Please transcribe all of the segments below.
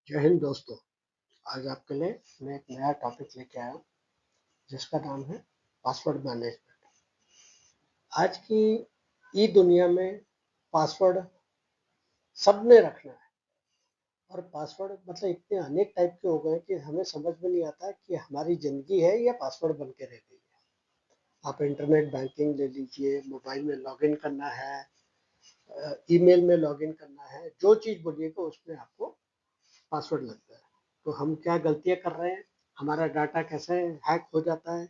जय हिंद दोस्तों। आज आपके लिए मैं एक नया टॉपिक लेके आया हूँ जिसका नाम है पासवर्ड मैनेजमेंट। आज की ई दुनिया में पासवर्ड सबने रखना है और पासवर्ड मतलब इतने अनेक टाइप के हो गए कि हमें समझ में नहीं आता कि हमारी जिंदगी है या पासवर्ड बन के रह गई है। आप इंटरनेट बैंकिंग ले लीजिए, मोबाइल में लॉगिन करना है, ईमेल में लॉगिन करना है, जो चीज़ बोलिएगा उसमें आपको पासवर्ड लगता है। तो हम क्या गलतियाँ कर रहे हैं, हमारा डाटा कैसे हैक हो जाता है,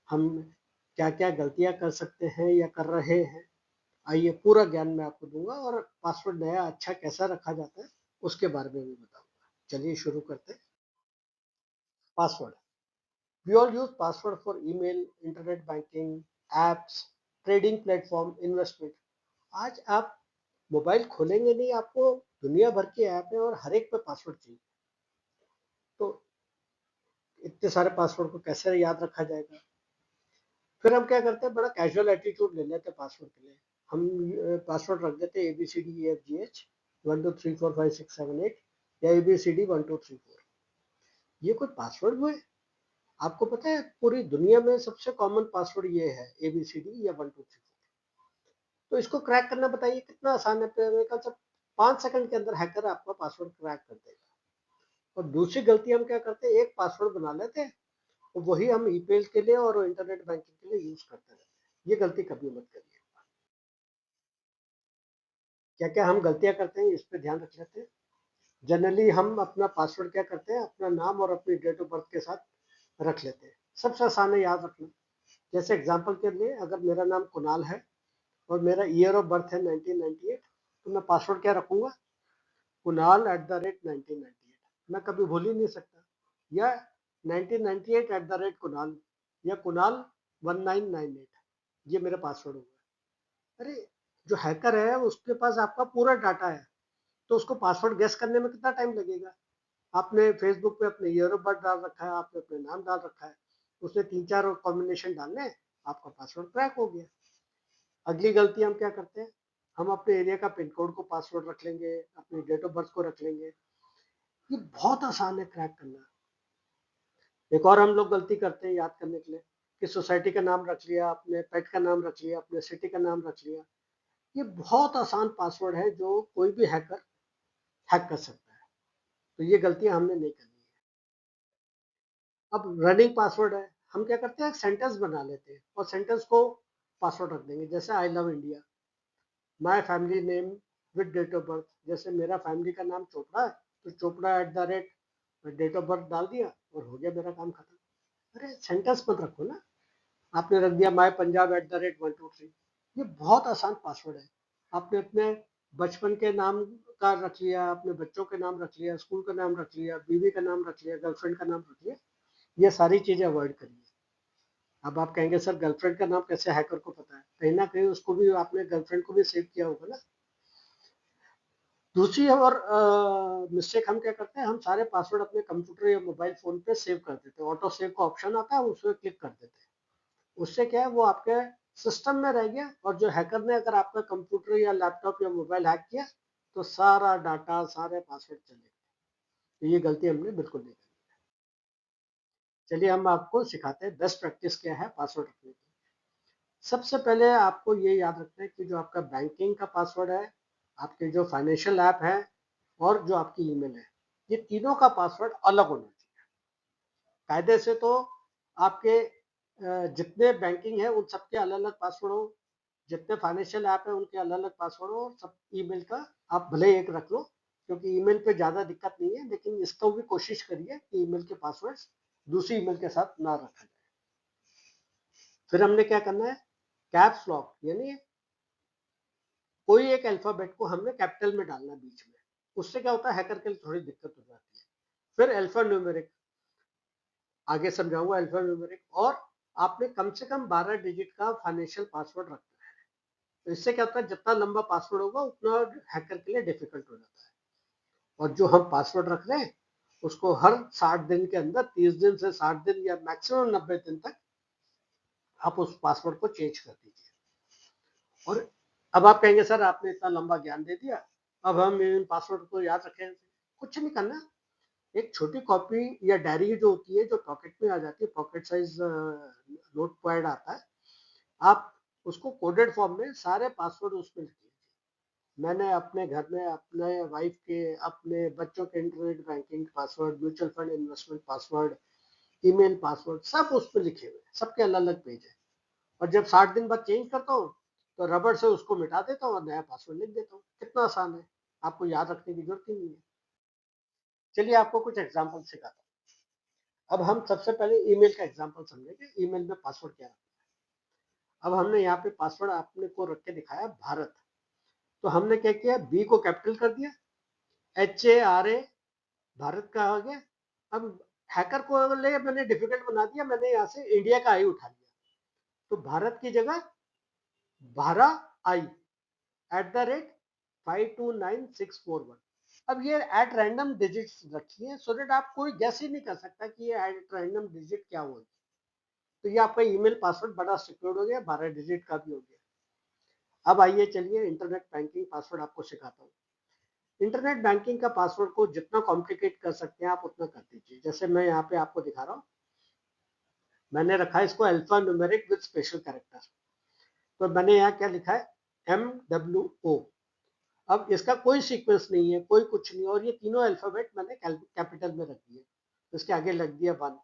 हम क्या क्या गलतियां कर सकते हैं या कर रहे हैं, आइए पूरा ज्ञान मैं आपको दूंगा। और पासवर्ड नया अच्छा कैसा रखा जाता है उसके बारे में भी बताऊंगा। चलिए शुरू करते हैं। Password, we all use password for email, internet banking, apps, trading platform, investment. आज आप मोबाइल खोलेंगे नहीं, आपको दुनिया भर के ऐप है और हर एक पे पासवर्ड चाहिए। तो इतने सारे पासवर्ड को कैसे याद रखा जाएगा। फिर हम क्या करते हैं, बड़ा कैजुअल एटीट्यूड ले लेते हैं पासवर्ड के लिए। हम पासवर्ड रख देते हैं ABCDEFGH 1 2 3 4 5 6 7 8 या ABCD 1 2 3 4। ये कोई पासवर्ड हुए? आपको पता है पूरी दुनिया में सबसे कॉमन पासवर्ड ये है, ABCD या 1 2 3 4। तो इसको क्रैक करना बताइए कितना आसान है। सब 5 सेकंड के अंदर हैकर आपका पासवर्ड क्रैक कर देगा। और दूसरी गलती हम क्या करते हैं, एक पासवर्ड बना लेते हैं और वही हम ईमेल के लिए और इंटरनेट बैंकिंग के लिए यूज करते रहते हैं। ये गलती कभी मत करिए। क्या क्या हम गलतियां करते हैं इस पे ध्यान रख लेते हैं। जनरली हम अपना पासवर्ड क्या करते हैं, अपना नाम और अपनी डेट ऑफ बर्थ के साथ रख लेते हैं। सबसे आसान है याद रखना। जैसे एग्जांपल के लिए, अगर मेरा नाम कुणाल है और मेरा ईयर ऑफ बर्थ है 1998, तो मैं पासवर्ड क्या रखूंगा, kunal@1998। मैं कभी भूल ही नहीं सकता। या 1998 @ कुणाल या कुणाल 1998, ये मेरा पासवर्ड होगा। अरे, जो हैकर है उसके पास आपका पूरा डाटा है, तो उसको पासवर्ड गेस करने में कितना टाइम लगेगा। आपने फेसबुक पे अपने ईयर ऑफ बर्थ डाल रखा है, आपने अपने नाम डाल रखा है, उसने 3 4 कॉम्बिनेशन डालने हैं, आपका पासवर्ड क्रैक हो गया। अगली गलती हम क्या करते हैं, हम अपने एरिया का पिन कोड को पासवर्ड रख लेंगे, अपनी डेट ऑफ बर्थ को रख लेंगे। ये बहुत आसान है क्रैक करना। एक और हम लोग गलती करते हैं याद करने के लिए, कि सोसाइटी का नाम रख लिया, अपने पेट का नाम रख लिया, अपने सिटी का नाम रख लिया। ये बहुत आसान पासवर्ड है जो कोई भी हैकर हैक कर सकता है। तो ये गलतियां हमने नहीं करनी है। अब रनिंग पासवर्ड है, हम क्या करते हैं, एक सेंटेंस बना लेते हैं और सेंटेंस को पासवर्ड रख देंगे। जैसे I love India, my family name with date of birth. जैसे मेरा फैमिली का नाम चोपड़ा है, तो चोपड़ा डेट ऑफ बर्थ डाल दिया और हो गया मेरा काम खत्म। अरे सेंटेंस मत रखो ना, आपने रख दिया माई पंजाब @1 2 3। ये बहुत आसान पासवर्ड है। आपने अपने बचपन के नाम का रख लिया, अपने बच्चों के नाम रख लिया, स्कूल का नाम रख लिया, बीवी का नाम रख लिया, गर्लफ्रेंड का नाम रख लिया। ये सारी चीजें अवॉइड करिए। अब आप कहेंगे सर गर्लफ्रेंड का नाम कैसे हैकर को पता है, कहीं ना कहीं उसको भी आपने गर्लफ्रेंड को भी सेव किया होगा ना। दूसरी और मिस्टेक हम क्या करते हैं, हम सारे पासवर्ड अपने कंप्यूटर या मोबाइल फोन पे सेव कर देते हैं। ऑटो सेव का ऑप्शन आता है, उस पर क्लिक कर देते हैं। उससे क्या है, वो आपके सिस्टम में रह गया और जो हैकर ने अगर आपका कंप्यूटर या लैपटॉप या मोबाइल हैक किया तो सारा डाटा, सारे पासवर्ड चले गए। तो ये गलती हमने बिल्कुल नहीं की। चलिए हम आपको सिखाते हैं बेस्ट प्रैक्टिस क्या है पासवर्ड रखने की। सबसे पहले आपको ये याद रखना है कि जो आपका बैंकिंग का पासवर्ड है, आपके जो फाइनेंशियल ऐप है और जो आपकी ईमेल है, ये तीनों का पासवर्ड अलग होना चाहिए। कायदे से तो आपके जितने बैंकिंग है उन सबके अलग अलग पासवर्ड हो, जितने फाइनेंशियल ऐप है उनके अलग अलग पासवर्ड हो, और सब ईमेल का आप भले एक रख लो, क्योंकि ईमेल पे ज़्यादा दिक्कत नहीं है, लेकिन इसको भी कोशिश करिए कि ईमेल के पासवर्ड्स दूसरी ईमेल के साथ ना रखा जाए। फिर हमने क्या करना है, कैप्स लॉक यानी कोई एक अल्फाबेट को हमने कैपिटल में डालना बीच में। उससे क्या होता है, हैकर के लिए थोड़ी दिक्कत हो जाती है। फिर अल्फा न्यूमेरिक, आगे समझाऊंगा अल्फा न्यूमेरिक। और आपने कम से कम 12 डिजिट का फाइनेंशियल पासवर्ड रखना है। तो इससे क्या होता है, जितना लंबा पासवर्ड होगा उतना हैकर के लिए डिफिकल्ट हो जाता है। और जो हम पासवर्ड रख रहे हैं उसको हर 60 दिन के अंदर, 30 दिन से 60 दिन या मैक्सिमम 90 दिन तक आप उस पासवर्ड को चेंज कर दीजिए। और अब आप कहेंगे सर आपने इतना लंबा ज्ञान दे दिया, अब हम इन पासवर्ड को याद रखें। कुछ नहीं करना, एक छोटी कॉपी या डायरी जो होती है, जो पॉकेट में आ जाती है, पॉकेट साइज नोट पैड आता है, आप उसको कोडेड फॉर्म में सारे पासवर्ड उसमें लिखिए। मैंने अपने घर में अपने वाइफ के, अपने बच्चों के internet banking password, mutual fund investment password, email password सब उस पर लिखे हुए हैं, सबके अलग अलग पेज है। और जब 60 दिन बाद चेंज करता हूँ तो रबड़ से उसको मिटा देता हूँ और नया पासवर्ड लिख देता हूँ। कितना आसान है, आपको याद रखने की जरूरत ही नहीं है। चलिए आपको कुछ एग्जाम्पल सिखाता हूँ। अब हम सबसे पहले ईमेल का एग्जाम्पल समझेंगे, ईमेल में पासवर्ड क्या है। अब हमने यहाँ पे पासवर्ड आपने को रख के दिखाया भारत, तो हमने क्या किया, बी को कैपिटल कर दिया, HARA भारत का हो गया। अब हैकर को ले मैंने डिफिकल्ट बना दिया, मैंने यहाँ से इंडिया का आई उठा लिया, तो भारत की जगह 12i@529,641। अब ये एट रैंडम डिजिट्स रखी है, सो दैट आप कोई गैस ही नहीं कर सकता कि ये एट रैंडम डिजिट क्या होगी। तो ये आपका ईमेल पासवर्ड बड़ा सिक्योर हो गया, 12 डिजिट का भी हो गया। अब आइए चलिए इंटरनेट बैंकिंग पासवर्ड आपको सिखाता हूँ। इंटरनेट बैंकिंग का पासवर्ड को जितना कॉम्प्लिकेट कर सकते हैं आप उतना कर दीजिए। जैसे मैं यहाँ पे आपको दिखा रहा हूँ, मैंने रखा है इसको alpha numeric with special character. तो मैंने यहाँ क्या लिखा है, MWO। अब इसका कोई सीक्वेंस नहीं है, कोई कुछ नहीं, और ये तीनों अल्फाबेट मैंने कैपिटल में रख दिए। इसके आगे लग दिया 1,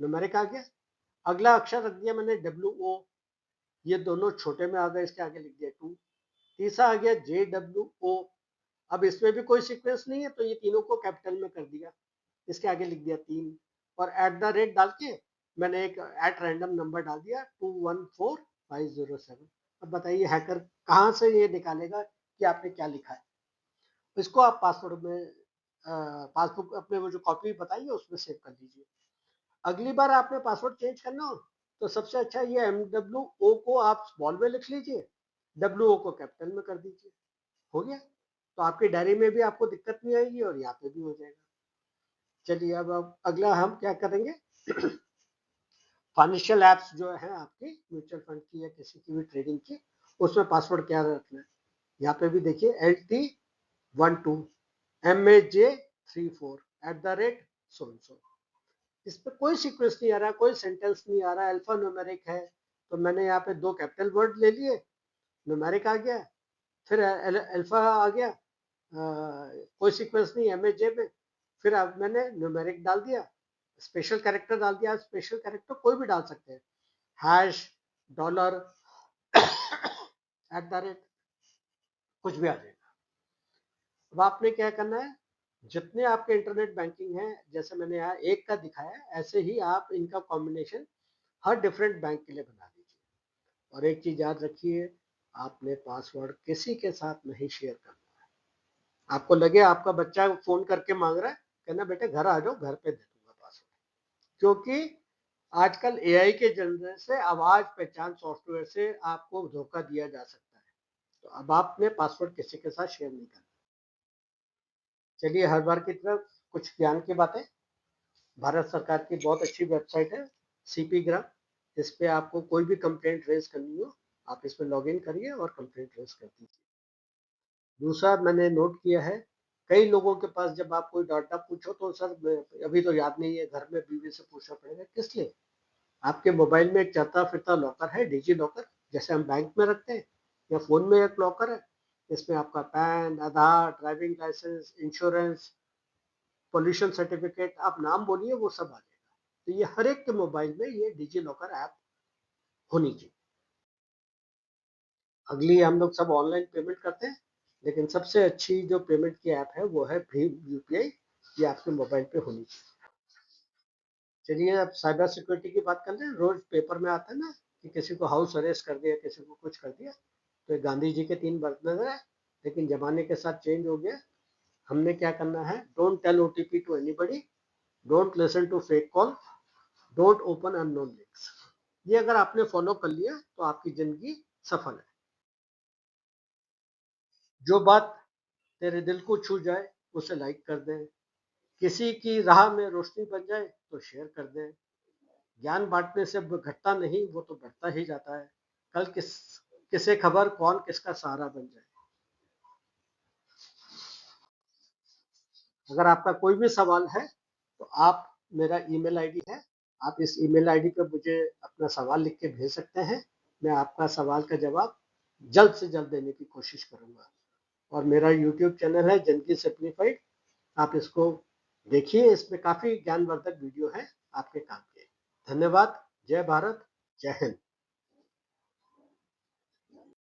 न्यूमेरिक आ गया। अगला अक्षर रख दिया मैंने WO, ये दोनों छोटे में आ गए, इसके आगे लिख दिया 2। तीसरा आ गया JWO, अब इसमें भी कोई सीक्वेंस नहीं है, तो ये तीनों को कैपिटल में कर दिया, इसके आगे लिख दिया 3। और एट द रेट डाल के मैंने एक एट रैंडम नंबर डाल दिया 214507। अब बताइए हैकर कहाँ से ये निकालेगा कि आपने क्या लिखा है। इसको आप पासवर्ड में, पासबुक अपने वो जो कॉपी बताइए उसमें सेव कर लीजिए। अगली बार आपने पासवर्ड चेंज करना हो तो सबसे अच्छा ये MWO को आप स्मॉल में लिख लीजिए, WO को कैपिटल में कर दीजिए, हो गया। तो आपकी डायरी में भी आपको दिक्कत नहीं आएगी और यहाँ पे भी हो जाएगा। चलिए अब अगला हम क्या करेंगे, फाइनेंशियल एप्स जो है आपकी म्यूचुअल फंड की या किसी की भी ट्रेडिंग की, उसमें पासवर्ड क्या रखना है। यहाँ पे भी देखिए LT12MAJ34 @ इस पर कोई सीक्वेंस नहीं आ रहा, कोई सेंटेंस नहीं आ रहा, अल्फा न्यूमेरिक है। तो मैंने यहाँ पे 2 कैपिटल वर्ड ले लिए, न्यूमेरिक आ गया, फिर अल्फा आ गया, कोई सीक्वेंस नहीं MAJ में, फिर अब मैंने न्यूमेरिक डाल दिया, स्पेशल कैरेक्टर डाल दिया। स्पेशल कैरेक्टर कोई भी डाल सकते हैं, hash, dollar, at the rate, कुछ भी आ जाएगा। अब आपने क्या करना है, जितने आपके इंटरनेट बैंकिंग है, जैसे मैंने यहाँ एक का दिखाया है, ऐसे ही आप इनका कॉम्बिनेशन हर डिफरेंट बैंक के लिए बना दीजिए। और एक चीज याद रखिए, आपने पासवर्ड किसी के साथ नहीं शेयर करना है। आपको लगे आपका बच्चा फोन करके मांग रहा है, कहना बेटे घर आ जाओ, घर पे दे दूंगा पासवर्ड। क्योंकि आजकल AI के जनरेशन से, आवाज पहचान सॉफ्टवेयर से आपको धोखा दिया जा सकता है। तो अब आपने पासवर्ड किसी के साथ शेयर नहीं करना। चलिए हर बार की तरफ कुछ ज्ञान की बातें। भारत सरकार की बहुत अच्छी वेबसाइट है CP ग्राम, इस पे आपको कोई भी कंप्लेंट रेज करनी हो, आप इसमें लॉग इन करिए और कंप्लेंट रेज कर दीजिए। दूसरा मैंने नोट किया है, कई लोगों के पास जब आप कोई डाटा पूछो तो सर अभी तो याद नहीं है, घर में बीवी से पूछना पड़ेगा। किस लिए, आपके मोबाइल में एक चलता फिरता लॉकर है, डिजी लॉकर, जैसे हम बैंक में रखते हैं, या फोन में एक लॉकर है। इसमें आपका PAN, Aadhaar, driving licence, insurance, pollution certificate, आप नाम बोलिए वो सब आ जाएगा। तो ये हर एक के मोबाइल में ये डिजी लॉकर ऐप होनी चाहिए। अगली हम लोग सब ऑनलाइन पेमेंट करते हैं, लेकिन सबसे अच्छी जो पेमेंट की ऐप है वो है भीम UPI, ये आपके मोबाइल पे होनी चाहिए। चलिए अब साइबर सिक्योरिटी की बात कर लें। रोज पेपर में आता है ना कि किसी को हाउस अरेस्ट कर दिया, किसी को कुछ कर दिया। तो गांधी जी के 3 बरतन है, लेकिन जमाने के साथ चेंज हो गया। हमने क्या करना है, don't tell OTP to anybody, don't listen to fake call, don't open unknown links. ये अगर आपने फॉलो कर लिया तो आपकी जिंदगी सफल है। जो बात तेरे दिल को छू जाए उसे लाइक कर दें, किसी की राह में रोशनी बन जाए तो शेयर कर दें। ज्ञान बांटने से घटता नहीं, वो तो बढ़ता ही जाता है। कल किसे खबर कौन किसका सहारा बन जाए। अगर आपका कोई भी सवाल है तो आप, मेरा ईमेल आईडी है, आप इस ईमेल आईडी पर मुझे अपना सवाल लिख के भेज सकते हैं। मैं आपका सवाल का जवाब जल्द से जल्द देने की कोशिश करूंगा। और मेरा यूट्यूब चैनल है जिंदगी सिंप्लीफाइड, आप इसको देखिए, इसमें काफी ज्ञानवर्धक वीडियो है आपके काम के। धन्यवाद। जय भारत, जय हिंद।